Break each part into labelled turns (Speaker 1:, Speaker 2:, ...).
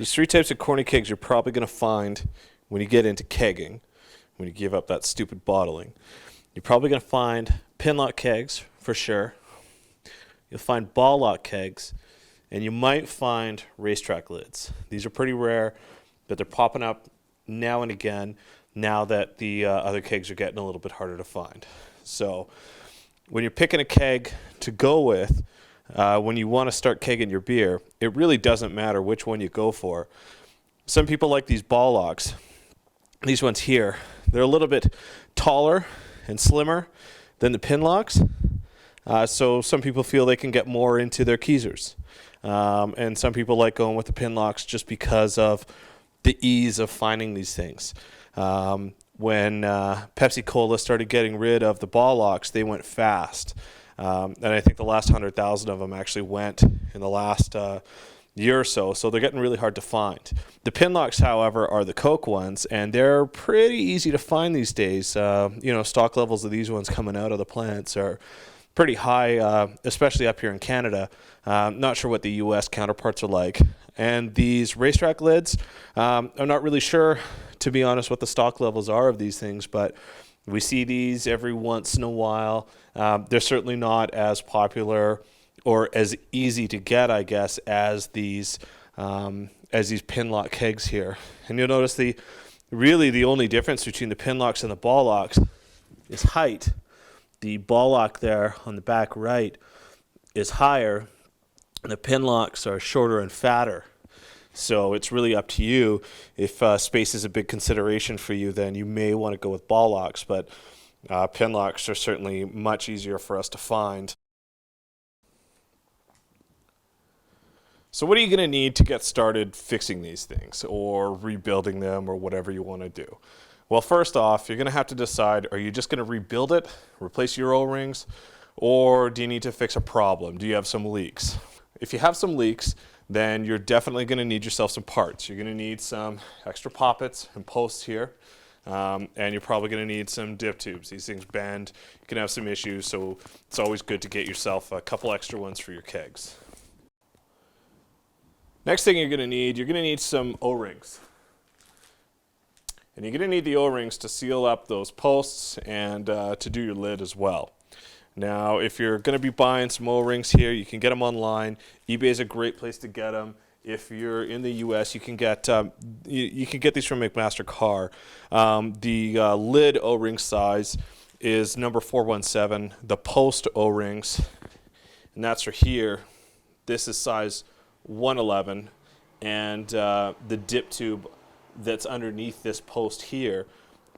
Speaker 1: There's three types of corny kegs you're probably going to find when you get into kegging, when you give up that stupid bottling. You're probably going to find pin lock kegs, for sure. You'll find ball lock kegs, and you might find racetrack lids. These are pretty rare, but they're popping up now and again now that the other kegs are getting a little bit harder to find. So when you're picking a keg to go with, when you want to start kegging your beer, it really doesn't matter which one you go for. Some people like these ball locks. These ones here, they're a little bit taller and slimmer than the pin locks. So some people feel they can get more into their keezers. And some people like going with the pin locks just because of the ease of finding these things. When Pepsi Cola started getting rid of the ball locks, they went fast. And I think the last 100,000 of them actually went in the last year or so, so they're getting really hard to find. The pin locks, however, are the Coke ones, and they're pretty easy to find these days. Stock levels of these ones coming out of the plants are pretty high, especially up here in Canada. Not sure what the U.S. counterparts are like. And these racetrack lids, I'm not really sure, to be honest, what the stock levels are of these things, but we see these every once in a while. They're certainly not as popular or as easy to get, I guess, as these pin lock kegs here. And you'll notice the only difference between the pin locks and the ball locks is height. The ball lock there on the back right is higher, and the pin locks are shorter and fatter. So it's really up to you. If space is a big consideration for you, then you may want to go with ball locks, but pin locks are certainly much easier for us to find. So what are you going to need to get started fixing these things or rebuilding them or whatever you want to do? Well, first off, you're going to have to decide, are you just going to rebuild it, replace your O-rings, or do you need to fix a problem? Do you have some leaks? If you have some leaks, then you're definitely going to need yourself some parts. You're going to need some extra poppets and posts here, and you're probably going to need some dip tubes. These things bend. You can have some issues, so it's always good to get yourself a couple extra ones for your kegs. Next thing you're going to need some O-rings. And you're going to need the O-rings to seal up those posts and to do your lid as well. Now, if you're going to be buying some O-rings here, you can get them online. eBay is a great place to get them. If you're in the U.S., you can get these from McMaster Carr. The lid O-ring size is number 417. The post O-rings, and that's for here. This is size 111, and the dip tube that's underneath this post here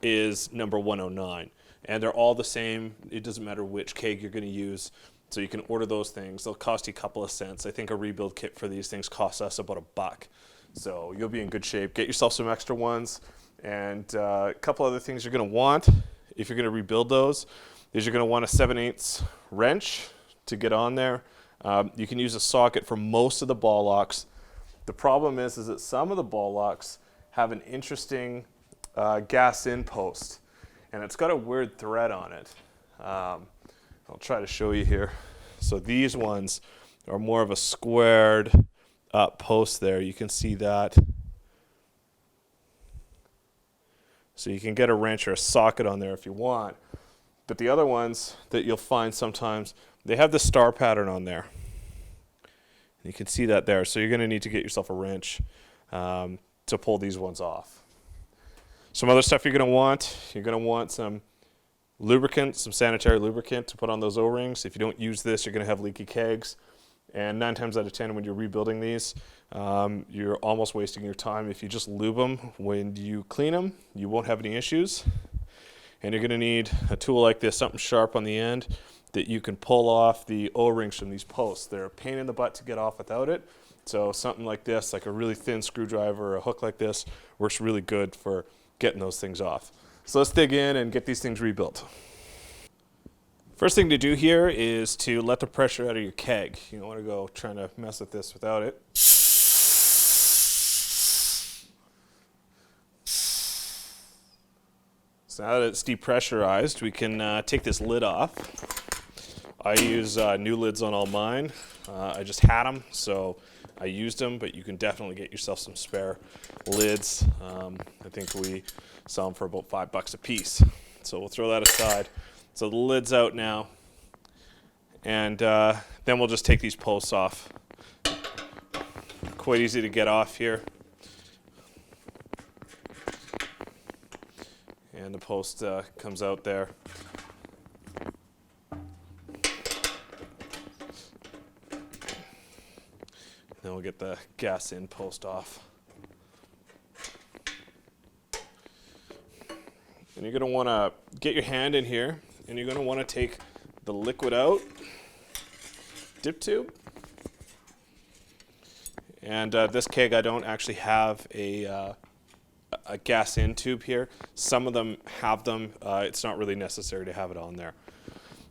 Speaker 1: is number 109. And they're all the same. It doesn't matter which keg you're going to use. So you can order those things. They'll cost you a couple of cents. I think a rebuild kit for these things costs us about $1. So you'll be in good shape. Get yourself some extra ones. And a couple other things you're going to want if you're going to rebuild those is you're going to want a 7/8 wrench to get on there. You can use a socket for most of the ball locks. The problem is that some of the ball locks have an interesting gas in post, and it's got a weird thread on it. I'll try to show you here. So these ones are more of a squared up post there. You can see that. So you can get a wrench or a socket on there if you want. But the other ones that you'll find sometimes, they have the star pattern on there. You can see that there. So you're going to need to get yourself a wrench to pull these ones off. Some other stuff you're going to want some lubricant, some sanitary lubricant to put on those O-rings. If you don't use this, you're going to have leaky kegs. And 9 times out of 10, when you're rebuilding these, you're almost wasting your time. If you just lube them when you clean them, you won't have any issues. And you're going to need a tool like this, something sharp on the end that you can pull off the O-rings from these posts. They're a pain in the butt to get off without it. So something like this, like a really thin screwdriver or a hook like this, works really good for getting those things off. So let's dig in and get these things rebuilt. First thing to do here is to let the pressure out of your keg. You don't want to go trying to mess with this without it. So now that it's depressurized, we can take this lid off. I use new lids on all mine. I just had them, so I used them, but you can definitely get yourself some spare lids. I think we sell them for about $5 a piece. So we'll throw that aside. So the lid's out now. And then we'll just take these posts off. Quite easy to get off here. And the post comes out there. Then we'll get the gas in post off. And you're going to want to get your hand in here, and you're going to want to take the liquid out, dip tube. And this keg, I don't actually have a gas in tube here. Some of them have them. It's not really necessary to have it on there.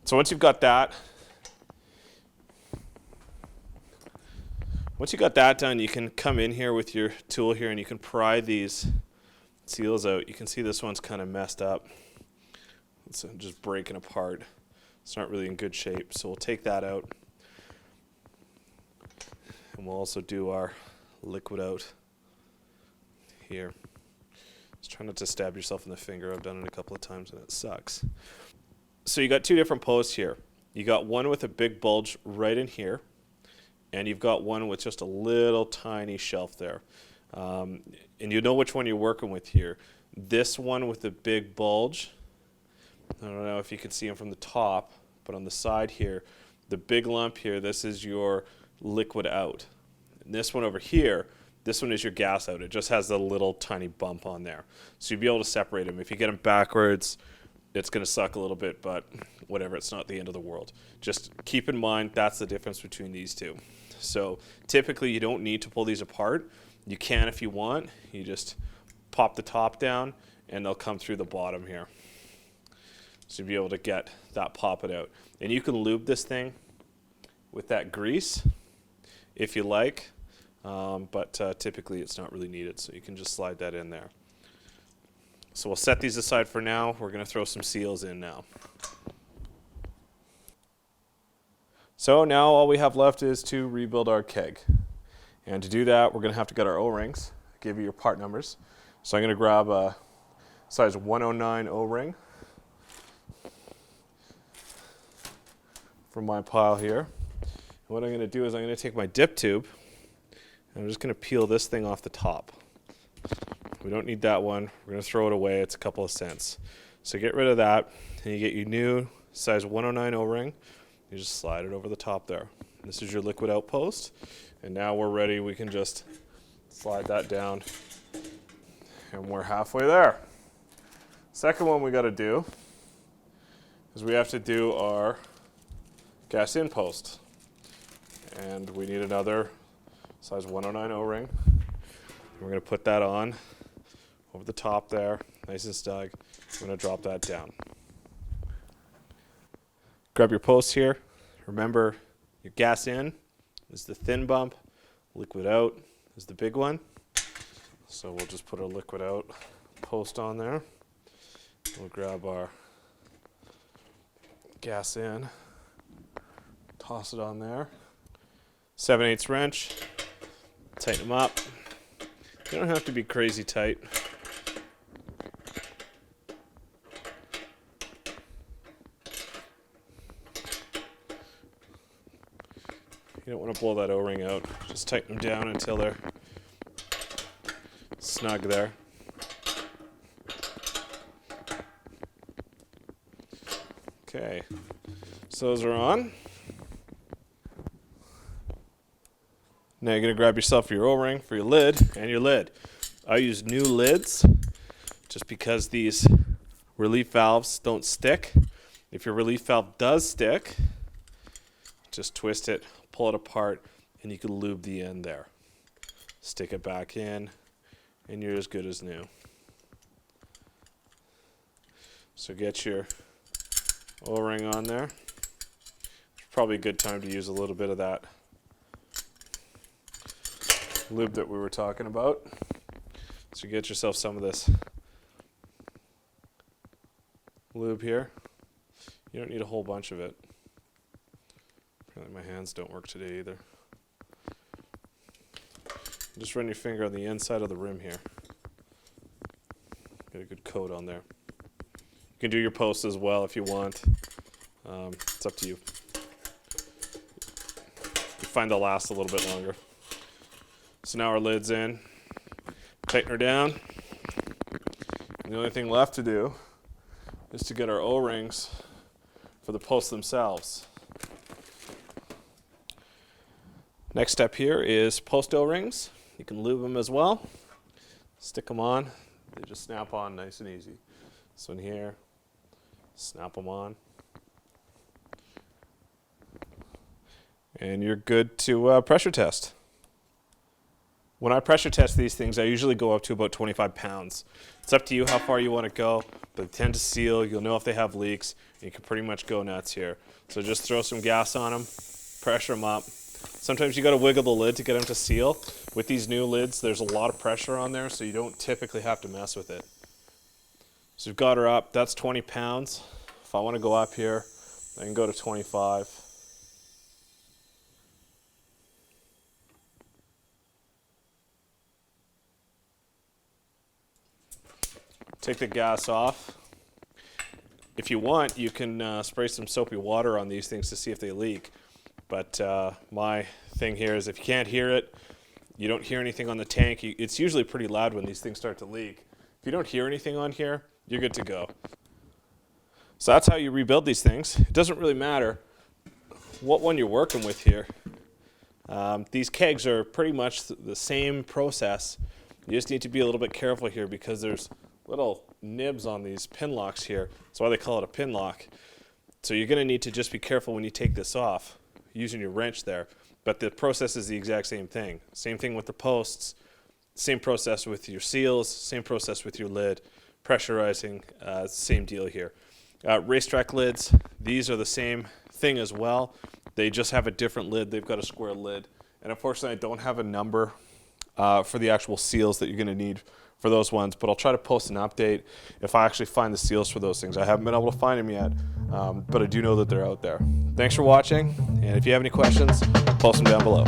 Speaker 1: So once you've got that, done, you can come in here with your tool here and you can pry these seals out. You can see this one's kind of messed up. It's just breaking apart. It's not really in good shape. So we'll take that out. And we'll also do our liquid out here. Just try not to stab yourself in the finger. I've done it a couple of times and it sucks. So you got two different posts here. You got one with a big bulge right in here, and you've got one with just a little tiny shelf there. And you know which one you're working with here. This one with the big bulge, I don't know if you can see them from the top, but on the side here, the big lump here, this is your liquid out. And this one over here, this one is your gas out. It just has a little tiny bump on there. So you'll be able to separate them. If you get them backwards, it's going to suck a little bit, but whatever, it's not the end of the world. Just keep in mind that's the difference between these two. So typically you don't need to pull these apart. You can if you want. You just pop the top down and they'll come through the bottom here. So you'll be able to get that popping out. And you can lube this thing with that grease if you like, but typically it's not really needed, so you can just slide that in there. So we'll set these aside for now. We're going to throw some seals in now. So now all we have left is to rebuild our keg. And to do that, we're going to have to get our O-rings. I'll give you your part numbers. So I'm going to grab a size 109 O-ring from my pile here. And what I'm going to do is I'm going to take my dip tube and I'm just going to peel this thing off the top. We don't need that one. We're going to throw it away. It's a couple of cents. So get rid of that, and you get your new size 109 O-ring. You just slide it over the top there. This is your liquid outpost. And now we're ready. We can just slide that down, and we're halfway there. Second one we got to do is we have to do our gas in post. And we need another size 109 O-ring. We're going to put that on over the top there, nice and snug. We're going to drop that down. Grab your post here. Remember, your gas in is the thin bump, liquid out is the big one. So we'll just put our liquid out post on there. We'll grab our gas in, toss it on there. 7/8 wrench, tighten them up. You don't have to be crazy tight. You don't want to blow that O-ring out. Just tighten them down until they're snug there. Okay, so those are on. Now you're going to grab yourself your O-ring for your lid and your lid. I use new lids just because these relief valves don't stick. If your relief valve does stick, just twist it, pull it apart, and you can lube the end there. Stick it back in, and you're as good as new. So get your O-ring on there. It's probably a good time to use a little bit of that lube that we were talking about. So get yourself some of this lube here. You don't need a whole bunch of it. My hands don't work today either. Just run your finger on the inside of the rim here. Get a good coat on there. You can do your posts as well if you want. It's up to you. You find they'll last a little bit longer. So now our lid's in. Tighten her down. And the only thing left to do is to get our O-rings for the posts themselves. Next step here is post O-rings. You can lube them as well. Stick them on. They just snap on nice and easy. So in here, snap them on. And you're good to pressure test. When I pressure test these things, I usually go up to about 25 pounds. It's up to you how far you want to go, but they tend to seal. You'll know if they have leaks. You can pretty much go nuts here. So just throw some gas on them, pressure them up. Sometimes you got to wiggle the lid to get them to seal. With these new lids, there's a lot of pressure on there, so you don't typically have to mess with it. So you've got her up. That's 20 pounds. If I want to go up here, I can go to 25. Take the gas off. If you want, you can spray some soapy water on these things to see if they leak. But my thing here is if you can't hear it, you don't hear anything on the tank. It's usually pretty loud when these things start to leak. If you don't hear anything on here, you're good to go. So that's how you rebuild these things. It doesn't really matter what one you're working with here. These kegs are pretty much the same process. You just need to be a little bit careful here because there's little nibs on these pin locks here. That's why they call it a pin lock. So you're going to need to just be careful when you take this off, using your wrench there. But the process is the exact same thing. Same thing with the posts, same process with your seals, same process with your lid, pressurizing, same deal here. Racetrack lids, these are the same thing as well. They just have a different lid. They've got a square lid. And unfortunately, I don't have a number for the actual seals that you're going to need for those ones, but I'll try to post an update if I actually find the seals for those things. I haven't been able to find them yet, but I do know that they're out there. Thanks for watching, and if you have any questions, post them down below.